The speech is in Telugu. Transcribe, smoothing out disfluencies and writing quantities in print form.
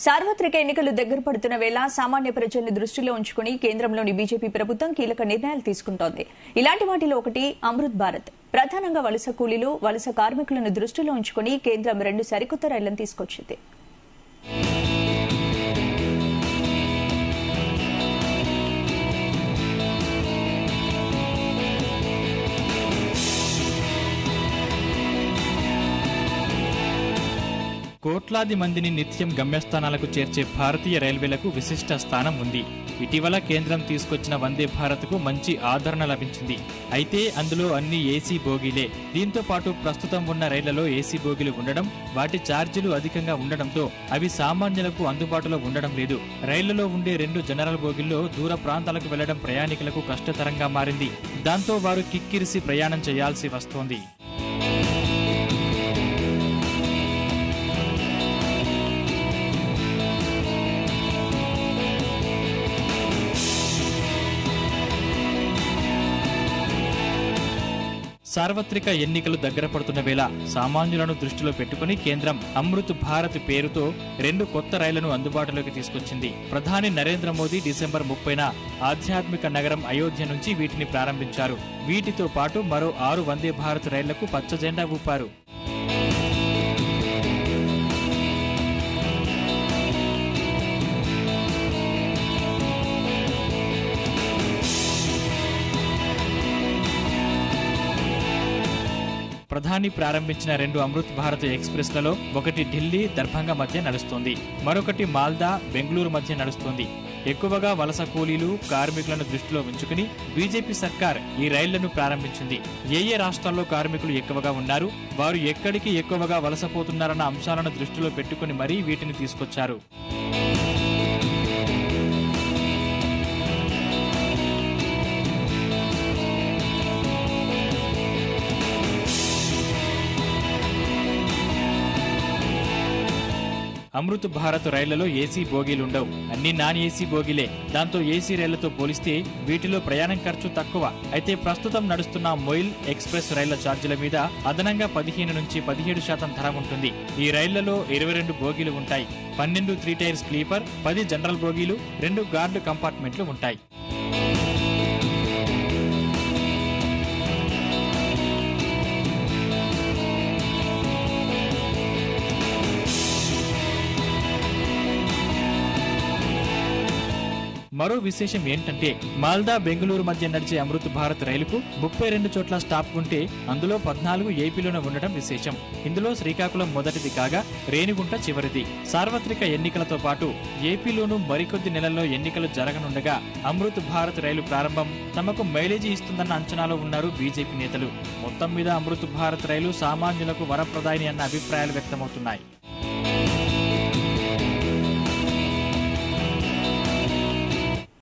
సార్వత్రిక ఎన్నికలు దగ్గర పడుతున్న వేళ సామాన్య ప్రజలను దృష్టిలో ఉంచుకుని కేంద్రంలోని బీజేపీ ప్రభుత్వం కీలక నిర్ణయాలు తీసుకుంటోంది. ఇలాంటి వాటిలో ఒకటి అమృత్ భారత్. ప్రధానంగా వలస కూలీలు, వలస కార్మికులను దృష్టిలో ఉంచుకుని కేంద్రం 2 సరికొత్త రైళ్లను తీసుకొచ్చింది. కోట్లాది మందిని నిత్యం గమ్యస్థానాలకు చేర్చే భారతీయ రైల్వేలకు విశిష్ట స్థానం ఉంది. ఇటీవల కేంద్రం తీసుకొచ్చిన వందే భారత్కు మంచి ఆదరణ లభించింది. అయితే అందులో అన్ని ఏసీ బోగీలే. దీంతో పాటు ప్రస్తుతం ఉన్న రైళ్లలో ఏసీ బోగీలు ఉండడం, వాటి ఛార్జీలు అధికంగా ఉండడంతో అవి సామాన్యులకు అందుబాటులో ఉండడం లేదు. రైళ్లలో ఉండే 2 జనరల్ బోగీల్లో దూర ప్రాంతాలకు వెళ్లడం ప్రయాణికులకు కష్టతరంగా మారింది. దాంతో వారు కిక్కిరిసి ప్రయాణం చేయాల్సి వస్తోంది. సార్వత్రిక ఎన్నికలు దగ్గర పడుతున్న వేళ సామాన్యులను దృష్టిలో పెట్టుకుని కేంద్రం అమృత్ భారత్ పేరుతో 2 కొత్త రైళ్లను అందుబాటులోకి తీసుకొచ్చింది. ప్రధాని నరేంద్ర మోదీ డిసెంబర్ 30న ఆధ్యాత్మిక నగరం అయోధ్య నుంచి వీటిని ప్రారంభించారు. వీటితో పాటు మరో 6 వందే భారత్ రైళ్లకు పచ్చ జెండా ఊపారు. ప్రధాని ప్రారంభించిన 2 అమృత్ భారత్ ఎక్స్ప్రెస్లలో ఒకటి ఢిల్లీ, దర్భంగా మధ్య నడుస్తోంది. మరొకటి మాల్దా, బెంగళూరు మధ్య నడుస్తోంది. ఎక్కువగా వలస కూలీలు, కార్మికులను దృష్టిలో ఉంచుకుని బీజేపీ సర్కార్ ఈ రైళ్లను ప్రారంభించింది. ఏ రాష్ట్రాల్లో కార్మికులు ఎక్కువగా ఉన్నారు, వారు ఎక్కడికి ఎక్కువగా వలసపోతున్నారన్న అంశాలను దృష్టిలో పెట్టుకుని మరీ వీటిని తీసుకొచ్చారు. అమృత్ భారత్ రైళ్లలో ఏసీ బోగీలుండవు. అన్ని నాన్ ఏసీ బోగీలే. దాంతో ఏసీ రైళ్లతో పోలిస్తే వీటిలో ప్రయాణం ఖర్చు తక్కువ. అయితే ప్రస్తుతం నడుస్తున్న మొయిల్ ఎక్స్ప్రెస్ రైళ్ల ఛార్జీల మీద అదనంగా 15 నుంచి 17% ధర ఉంటుంది. ఈ రైళ్లలో 22 బోగీలు ఉంటాయి. 12 3 టైర్ స్లీపర్, 10 జనరల్ బోగీలు, 2 గార్డు కంపార్ట్మెంట్లు ఉంటాయి. మరో విశేషం ఏంటంటే మాల్దా, బెంగళూరు మధ్య నడిచే అమృత్ భారత్ రైలుకు 32 చోట్ల స్టాప్ ఉంటే అందులో 14 ఏపీలోనే ఉండడం విశేషం. ఇందులో శ్రీకాకుళం మొదటిది కాగా రేణిగుంట చివరిది. సార్వత్రిక ఎన్నికలతో పాటు ఏపీలోనూ మరికొద్ది నెలల్లో ఎన్నికలు జరగనుండగా అమృత్ భారత్ రైలు ప్రారంభం తమకు మైలేజీ ఇస్తుందన్న అంచనాలో ఉన్నారు బీజేపీ నేతలు. మొత్తం మీద అమృత్ భారత్ రైలు సామాన్యులకు వరప్రదాయిని అన్న అభిప్రాయాలు వ్యక్తమవుతున్నాయి.